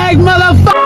bag, motherfucker!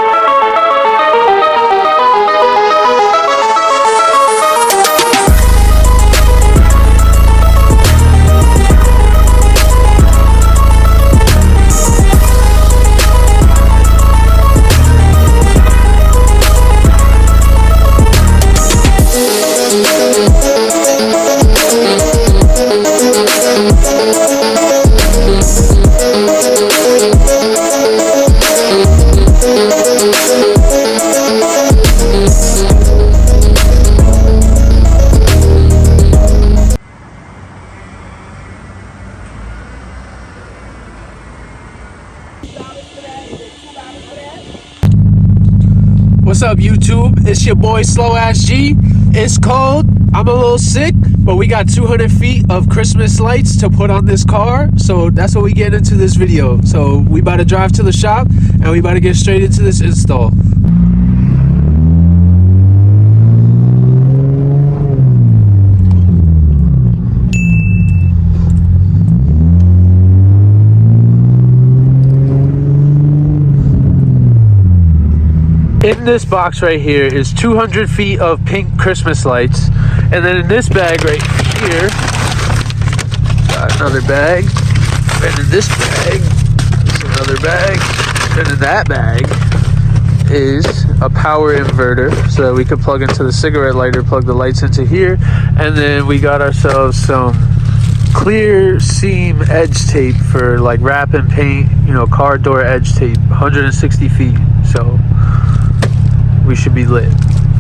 What's up, YouTube? It's your boy Slow Ass G. It's cold. I'm a little sick, but we got 200 feet of Christmas lights to put on this car, so that's what we get into this video. So we about to drive to the shop and we about to get straight into this install. In this box right here is 200 feet of pink Christmas lights. And then in this bag right here, got another bag. And in this bag is another bag. And in that bag is a power inverter so that we could plug into the cigarette lighter, plug the lights into here. And then we got ourselves some clear seam edge tape for like wrap and paint, you know, car door edge tape, 160 feet. So we should be lit.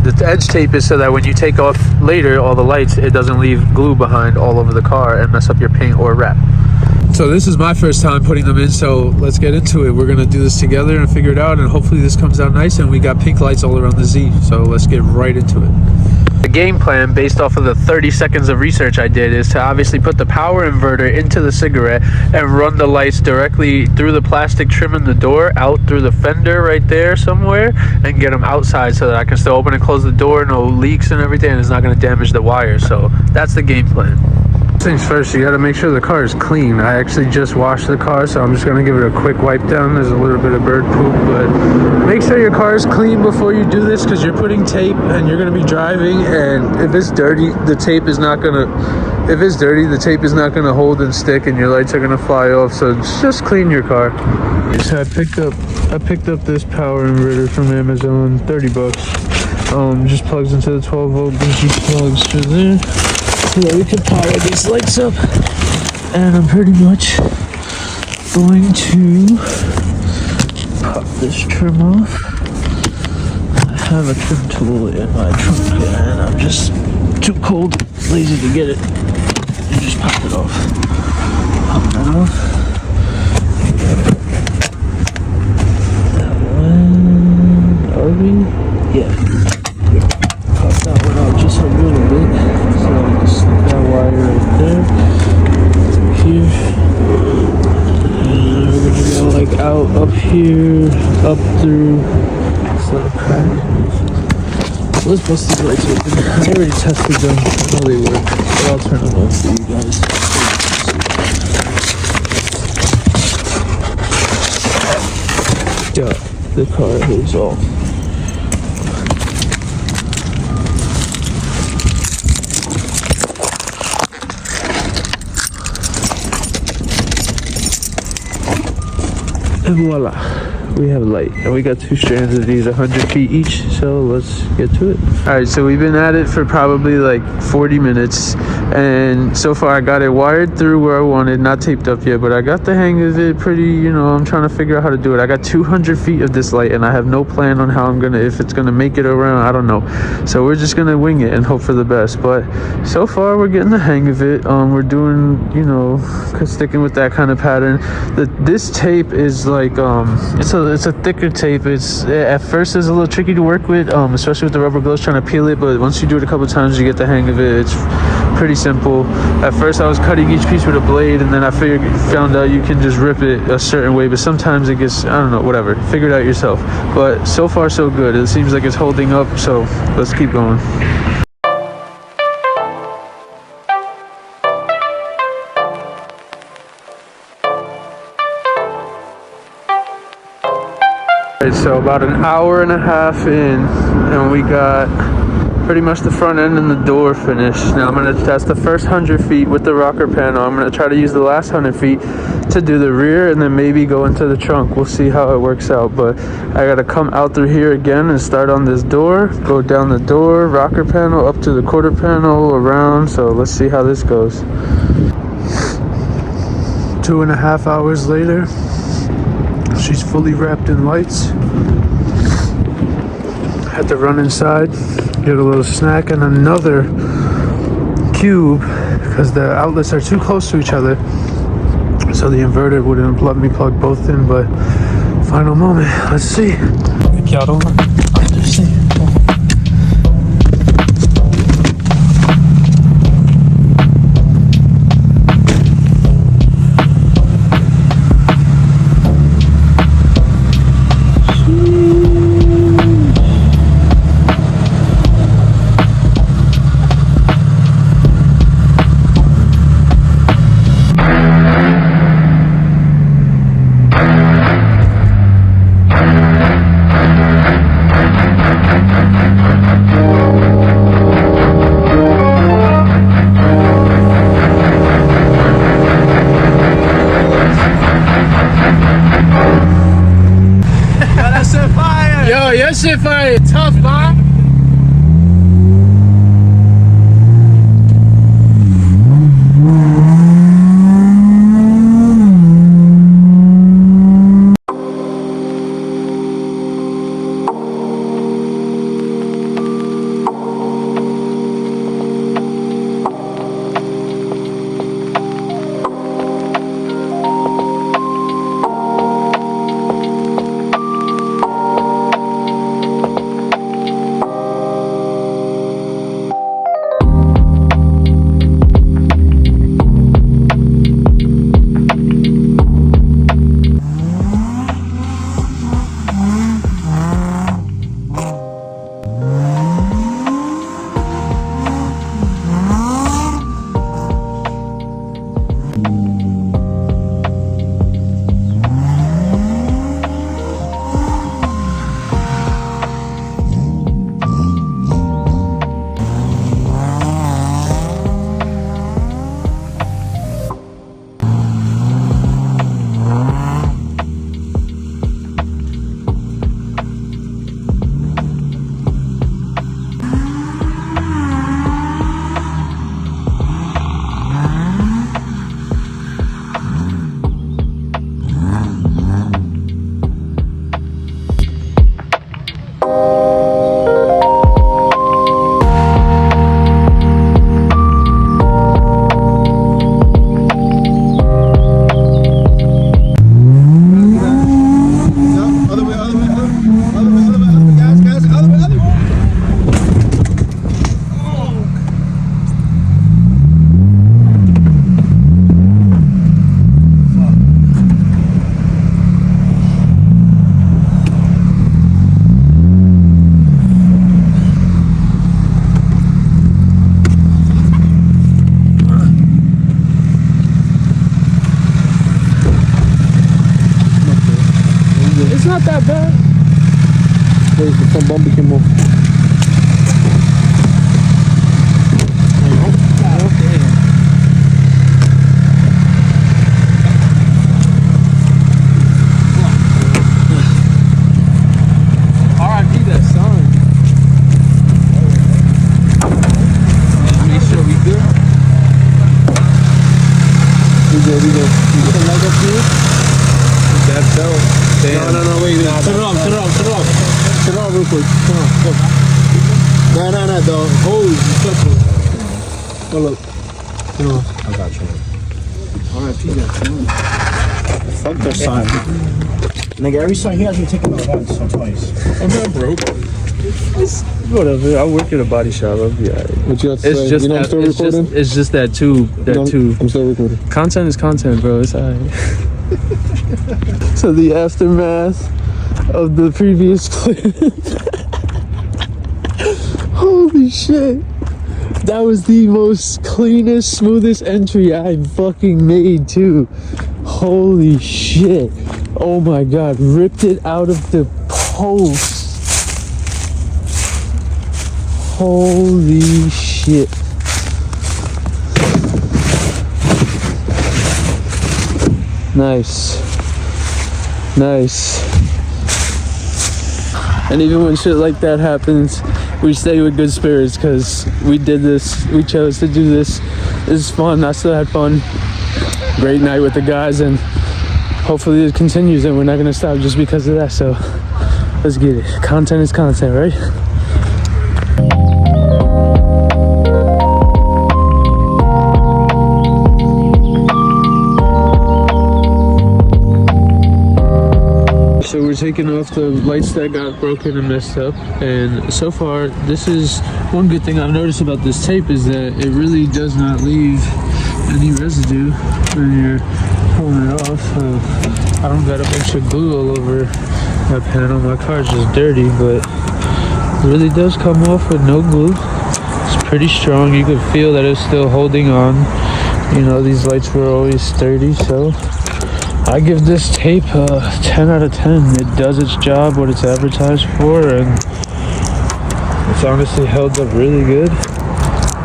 The edge tape is so that when you take off later all the lights, it doesn't leave glue behind all over the car and mess up your paint or wrap. So this is my first time putting them in, so let's get into it. We're gonna do this together and figure it out, and hopefully this comes out nice. And we got pink lights all around the Z, so let's get right into it. The game plan, based off of the 30 seconds of research I did, is to obviously put the power inverter into the cigarette and run the lights directly through the plastic trim in the door, out through the fender right there somewhere, and get them outside so that I can still open and close the door, no leaks and everything, and it's not going to damage the wire. So that's the game plan. Things first, you got to make sure the car is clean. I actually just washed the car, so I'm just going to give it a quick wipe down. There's a little bit of bird poop, but make sure your car is clean before you do this, because you're putting tape and you're going to be driving, and if it's dirty, the tape is not going to hold and stick, and your lights are going to fly off. So just clean your car. So I picked up this power inverter from Amazon, 30 bucks. Just plugs into the 12 volt DC plugs for there, so that we can power these lights up. And I'm pretty much going to pop this trim off. I have a trim tool in my trunk and I'm just too cold, lazy to get it, and just pop it off. Pop that off. That one, are we? Yeah. Pop that one out just a little bit. So I can slip that wire right there, here, and we're gonna go like out, up here, up through, just let it crack. So let's bust these lights open. I already tested them, I know they work, but I'll turn them on for you guys. Yeah, the car is off. And voila, we have light, and we got 2 strands of these, 100 feet each, so let's get to it. All right, so we've been at it for probably like 40 minutes, and so far I got it wired through where I wanted, not taped up yet, but I got the hang of it pretty, you know, I'm trying to figure out how to do it. I got 200 feet of this light, and I have no plan on how I'm gonna, if it's gonna make it around, I don't know. So we're just gonna wing it and hope for the best, but so far we're getting the hang of it. We're doing, you know, sticking with that kind of pattern. This tape is like, it's a thicker tape. It's at first it's a little tricky to work with, especially with the rubber gloves trying to peel it, but once you do it a couple times you get the hang of it. It's pretty simple. At first I was cutting each piece with a blade, and then I found out you can just rip it a certain way, but sometimes it gets, I don't know, whatever, figure it out yourself. But so far so good. It seems like it's holding up, so let's keep going. Alright, so about an hour and a half in, and we got pretty much the front end and the door finished. Now I'm gonna test the first 100 feet with the rocker panel. I'm gonna try to use the last 100 feet to do the rear, and then maybe go into the trunk. We'll see how it works out, but I gotta come out through here again and start on this door, go down the door, rocker panel, up to the quarter panel, around. So let's see how this goes. 2.5 hours later, she's fully wrapped in lights. Had to run inside, get a little snack and another cube because the outlets are too close to each other, so the inverter wouldn't let me plug both in. But final moment, let's see. Y'all don't understand. Yo, your shit fire tough, man. It's not that bad. Wait, some bump became off. R.I.P. that song. Make sure we good. We good. You can light up here? That bell. Damn. No, wait. Turn it off. Turn it off real quick. Turn it off. No. The hose is touching. Hold up. Turn it off. I got you. R.I.P. that song. Fuck that sign. Nigga, every sign he has me taking out once or twice. I'm not broke. Whatever. I work at a body shop. I'll be alright. What you have to say? Just, you know I'm still recording? It's just that tube. I'm still recording. Content is content, bro. It's alright. So the aftermath of the previous clip. Holy shit. That was the most cleanest, smoothest entry I fucking made too. Holy shit. Oh my god. Ripped it out of the Holy shit. Nice. Nice. And even when shit like that happens, we stay with good spirits because we did this. We chose to do this. This is fun. I still had fun. Great night with the guys, and hopefully it continues, and we're not going to stop just because of that. So let's get it. Content is content, right? So we're taking off the lights that got broken and messed up, and so far this is one good thing I've noticed about this tape is that it really does not leave any residue when you're pulling it off. I don't got a bunch of glue all over my panel. My car's just dirty, but it really does come off with no glue. It's pretty strong. You could feel that it's still holding on. You know, these lights were always sturdy, so I give this tape a 10 out of 10. It does its job, what it's advertised for, and it's honestly held up really good.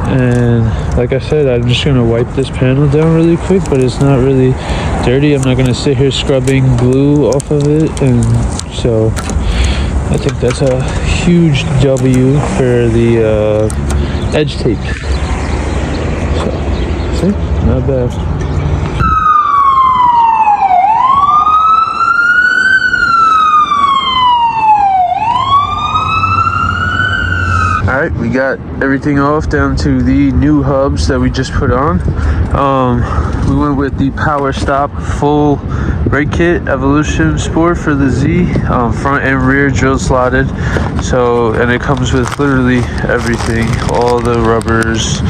And like I said, I'm just gonna wipe this panel down really quick, but it's not really dirty. I'm not gonna sit here scrubbing glue off of it, and so I think that's a huge W for the edge tape. So, see, not bad. Alright, we got everything off down to the new hubs that we just put on. We went with the Power Stop full brake kit Evolution Sport for the Z, front and rear drill slotted. So, and it comes with literally everything, all the rubbers,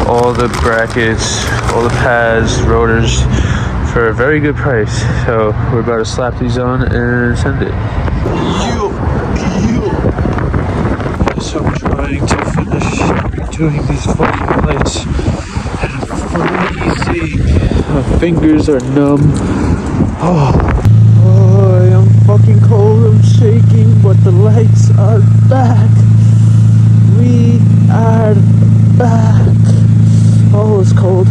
all the brackets, all the pads, rotors, for a very good price. So we're about to slap these on and send it. So I'm trying to finish doing these fucking lights, and I'm freezing. My fingers are numb. Oh, I am fucking cold. I'm shaking, but the lights are back. We are back. Oh, it's cold.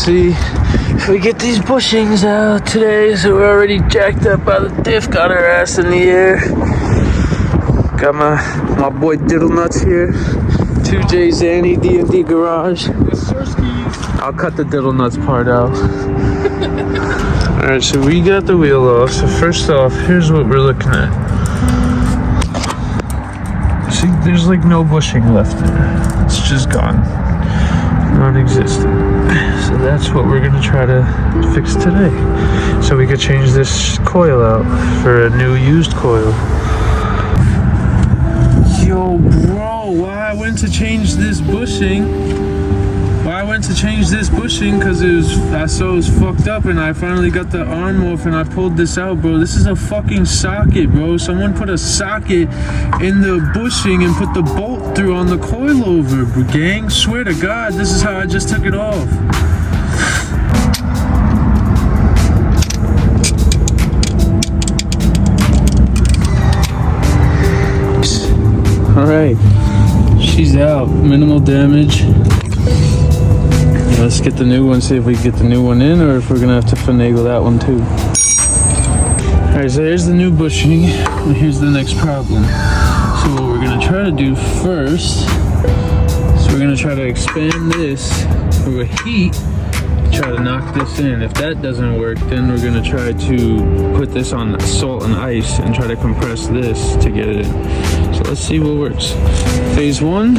see if we get these bushings out today. So we're already jacked up by the diff, got our ass in the air. Got my boy Diddle Nuts here. 2J Zanny D&D Garage. I'll cut the Diddle Nuts part out. Alright, so we got the wheel off. So first off, here's what we're looking at. See, there's like no bushing left there. It's just gone. Non-existent. So that's what we're gonna try to fix today. So we could change this coil out for a new used coil. Yo, bro, why I went to change this bushing? Because I saw it was fucked up, and I finally got the arm off and I pulled this out, bro. This is a fucking socket, bro. Someone put a socket in the bushing and put the bolt through on the coilover, bro. Gang, swear to God, this is how I just took it off. Alright, she's out. Minimal damage. Let's get the new one, see if we can get the new one in, or if we're gonna have to finagle that one too. Alright, so here's the new bushing, and here's the next problem. So what we're gonna try to do first, so we're gonna try to expand this through a heat, try to knock this in. If that doesn't work, then we're gonna try to put this on salt and ice and try to compress this to get it in. So let's see what works. Phase 1.